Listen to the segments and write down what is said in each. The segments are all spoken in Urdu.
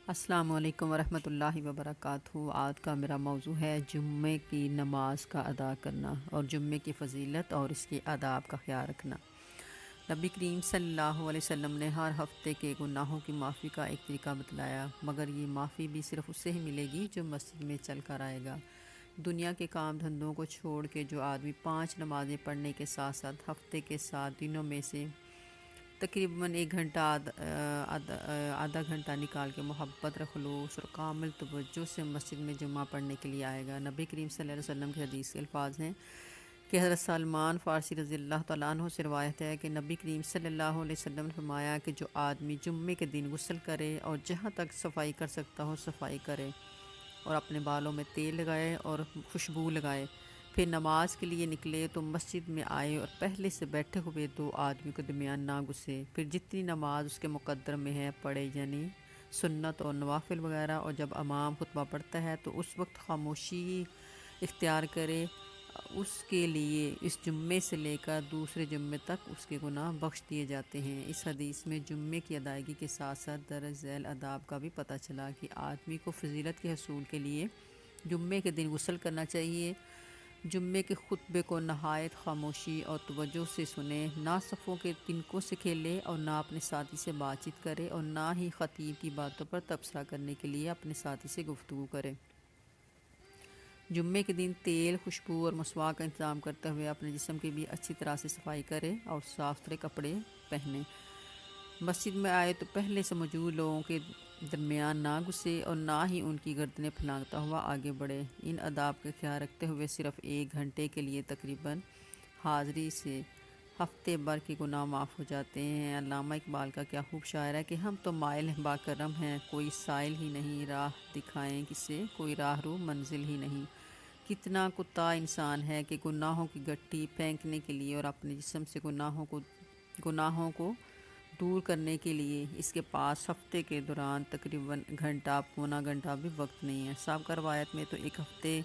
السلام علیکم ورحمۃ اللہ وبرکاتہ۔ آج کا میرا موضوع ہے جمعے کی نماز کا ادا کرنا اور جمعے کی فضیلت اور اس کے آداب کا خیال رکھنا۔ نبی کریم صلی اللہ علیہ وسلم نے ہر ہفتے کے گناہوں کی معافی کا ایک طریقہ بتلایا، مگر یہ معافی بھی صرف اسے ہی ملے گی جو مسجد میں چل کر آئے گا۔ دنیا کے کام دھندوں کو چھوڑ کے جو آدمی 5 نمازیں پڑھنے کے ساتھ ساتھ ہفتے کے 7 دنوں میں سے تقریباً 1 گھنٹہ آدھا گھنٹہ نکال کے محبت خلوص اور کامل توجہ سے مسجد میں جمعہ پڑھنے کے لیے آئے گا۔ نبی کریم صلی اللہ علیہ وسلم کی حدیث کے الفاظ ہیں کہ حضرت سلمان فارسی رضی اللہ تعالیٰ عنہ سے روایت ہے کہ نبی کریم صلی اللہ علیہ وسلم نے فرمایا کہ جو آدمی جمعے کے دن غسل کرے اور جہاں تک صفائی کر سکتا ہو صفائی کرے اور اپنے بالوں میں تیل لگائے اور خوشبو لگائے، پھر نماز کے لیے نکلے تو مسجد میں آئے اور پہلے سے بیٹھے ہوئے 2 آدمی کے درمیان نہ گھسے، پھر جتنی نماز اس کے مقدر میں ہے پڑھے، یعنی سنت اور نوافل وغیرہ، اور جب امام خطبہ پڑھتا ہے تو اس وقت خاموشی اختیار کرے۔ اس کے لیے اس جمعے سے لے کر دوسرے جمعے تک اس کے گناہ بخش دیے جاتے ہیں۔ اس حدیث میں جمعے کی ادائیگی کے ساتھ ساتھ درج ذیل آداب کا بھی پتہ چلا کہ آدمی کو فضیلت کے حصول کے لیے جمعے کے دن غسل کرنا چاہیے، جمعے کے خطبے کو نہایت خاموشی اور توجہ سے سنے، نہ صفوں کے تنکوں سے کھیلے اور نہ اپنے ساتھی سے بات چیت کرے اور نہ ہی خطیب کی باتوں پر تبصرہ کرنے کے لیے اپنے ساتھی سے گفتگو کرے۔ جمعے کے دن تیل، خوشبو اور مسواک کا انتظام کرتے ہوئے اپنے جسم کی بھی اچھی طرح سے صفائی کرے اور صاف ستھرے کپڑے پہنے۔ مسجد میں آئے تو پہلے سے موجود لوگوں کے درمیان نہ گھسے اور نہ ہی ان کی گردنیں پھلانگتا ہوا آگے بڑھے۔ ان آداب کا خیال رکھتے ہوئے صرف 1 گھنٹے کے لیے تقریباً حاضری سے ہفتے بھر کے گناہ معاف ہو جاتے ہیں۔ علامہ اقبال کا کیا خوب شاعر ہے کہ ہم تو مائل ہیں با کرم ہیں، کوئی سائل ہی نہیں، راہ دکھائیں کسے، کوئی راہ رو منزل ہی نہیں۔ کتنا کتا انسان ہے کہ گناہوں کی گٹھی پھینکنے کے لیے اور اپنے جسم سے گناہوں کو دور کرنے کے لیے اس کے پاس ہفتے کے دوران تقریباً گھنٹہ پونا گھنٹہ بھی وقت نہیں ہے۔ سابقہ روایت میں تو 1 ہفتے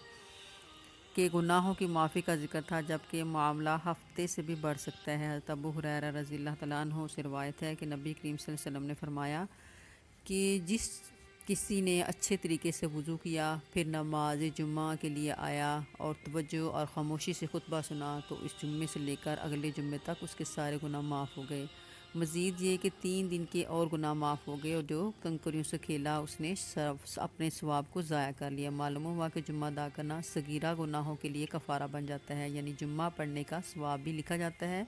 کے گناہوں کی معافی کا ذکر تھا، جبکہ معاملہ ہفتے سے بھی بڑھ سکتا ہے۔ حضرت ابو ہریرہ رضی اللہ تعالیٰ عنہ سے روایت ہے کہ نبی کریم صلی اللہ علیہ وسلم نے فرمایا کہ جس کسی نے اچھے طریقے سے وضو کیا، پھر نماز جمعہ کے لیے آیا اور توجہ اور خاموشی سے خطبہ سنا تو اس جمعے سے لے کر اگلے جمعے تک اس کے سارے گناہ معاف ہو گئے۔ مزید یہ کہ 3 دن کے اور گناہ معاف ہو گئے، اور جو کنکریوں سے کھیلا اس نے اپنے ثواب کو ضائع کر لیا۔ معلوم ہوا کہ جمعہ ادا کرنا صغیرہ گناہوں کے لیے کفارہ بن جاتا ہے، یعنی جمعہ پڑھنے کا ثواب بھی لکھا جاتا ہے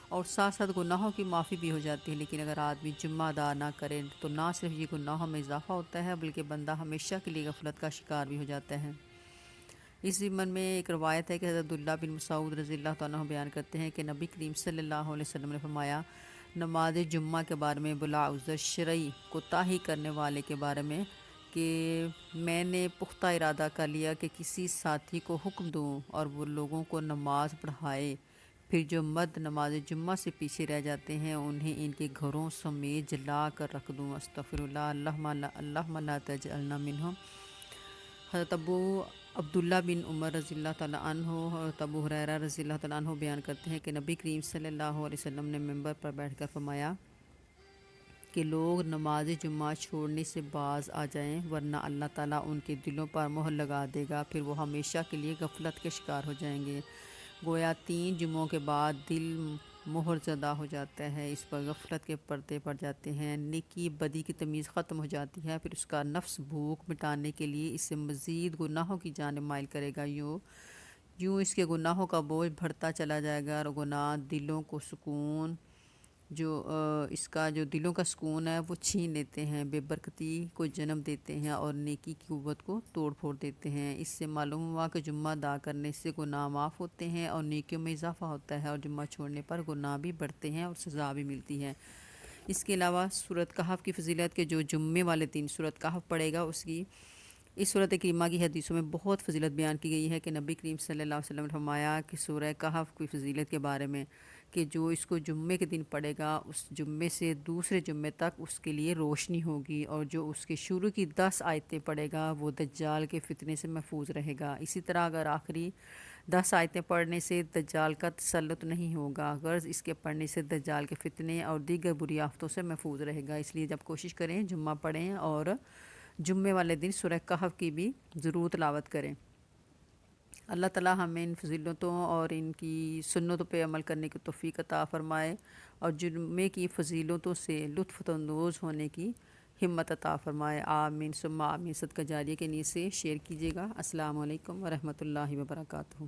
اور ساتھ ساتھ گناہوں کی معافی بھی ہو جاتی ہے۔ لیکن اگر آدمی جمعہ ادا نہ کرے تو نہ صرف یہ گناہوں میں اضافہ ہوتا ہے بلکہ بندہ ہمیشہ کے لیے غفلت کا شکار بھی ہو جاتا ہے۔ اس ضمن میں ایک روایت ہے کہ حضرت عبداللہ بن مسعود رضی اللہ تعالیٰ عنہ بیان کرتے ہیں کہ نبی کریم صلی اللہ علیہ وسلم نے فرمایا نماز جمعہ کے بارے میں بلا عذر شرعی کوتاہی کرنے والے کے بارے میں کہ میں نے پختہ ارادہ کر لیا کہ کسی ساتھی کو حکم دوں اور وہ لوگوں کو نماز پڑھائے، پھر جو مرد نماز جمعہ سے پیچھے رہ جاتے ہیں انہیں ان کے گھروں سمیت جلا کر رکھ دوں۔ استغفر اللہ، اللہم لا تجعلنا منہم۔ حضرت عبداللہ بن عمر رضی اللہ تعالیٰ عنہ، حضرت ابو ہریرہ رضی اللہ تعالیٰ عنہ بیان کرتے ہیں کہ نبی کریم صلی اللہ علیہ وسلم نے منبر پر بیٹھ کر فرمایا کہ لوگ نماز جمعہ چھوڑنے سے باز آ جائیں ورنہ اللہ تعالیٰ ان کے دلوں پر مہر لگا دے گا، پھر وہ ہمیشہ کے لیے غفلت کے شکار ہو جائیں گے۔ گویا 3 جمعوں کے بعد دل مہر زدہ ہو جاتا ہے، اس پر غفلت کے پردے پڑ جاتے ہیں، نیکی بدی کی تمیز ختم ہو جاتی ہے، پھر اس کا نفس بھوک مٹانے کے لیے اسے مزید گناہوں کی جانب مائل کرے گا۔ یوں اس کے گناہوں کا بوجھ بڑھتا چلا جائے گا اور گناہ دلوں کو سکون اس کا جو دلوں کا سکون ہے وہ چھین لیتے ہیں، بے برکتی کو جنم دیتے ہیں اور نیکی کی قوت کو توڑ پھوڑ دیتے ہیں۔ اس سے معلوم ہوا کہ جمعہ ادا کرنے سے گناہ معاف ہوتے ہیں اور نیکیوں میں اضافہ ہوتا ہے، اور جمعہ چھوڑنے پر گناہ بھی بڑھتے ہیں اور سزا بھی ملتی ہے۔ اس کے علاوہ سورۃ کہف کی فضیلت کے جو جمعے والے دن سورۃ کہف پڑھے گا اس سورۃ کریمہ کی حدیثوں میں بہت فضیلت بیان کی گئی ہے کہ نبی کریم صلی اللہ علیہ وسلم نے فرمایا کہ سورہ کہف کی فضیلت کے بارے میں کہ جو اس کو جمعے کے دن پڑھے گا اس جمعے سے دوسرے جمعے تک اس کے لیے روشنی ہوگی، اور جو اس کے شروع کی 10 آیتیں پڑھے گا وہ دجال کے فتنے سے محفوظ رہے گا۔ اسی طرح اگر آخری 10 آیتیں پڑھنے سے دجال کا تسلط نہیں ہوگا، غرض اس کے پڑھنے سے دجال کے فتنے اور دیگر بری آفتوں سے محفوظ رہے گا۔ اس لیے جب کوشش کریں جمعہ پڑھیں اور جمعے والے دن سورہ کہف کی بھی ضرور تلاوت کریں۔ اللہ تعالیٰ ہمیں ان فضیلتوں اور ان کی سنتوں پہ عمل کرنے کی توفیق عطا فرمائے، اور جمعے کی فضیلتوں سے لطف اندوز ہونے کی ہمت عطا فرمائے۔ آمین ثم آمین۔ صدقہ جاریہ کے نیت سے شیئر کیجیے گا۔ السلام علیکم ورحمۃ اللہ وبرکاتہ۔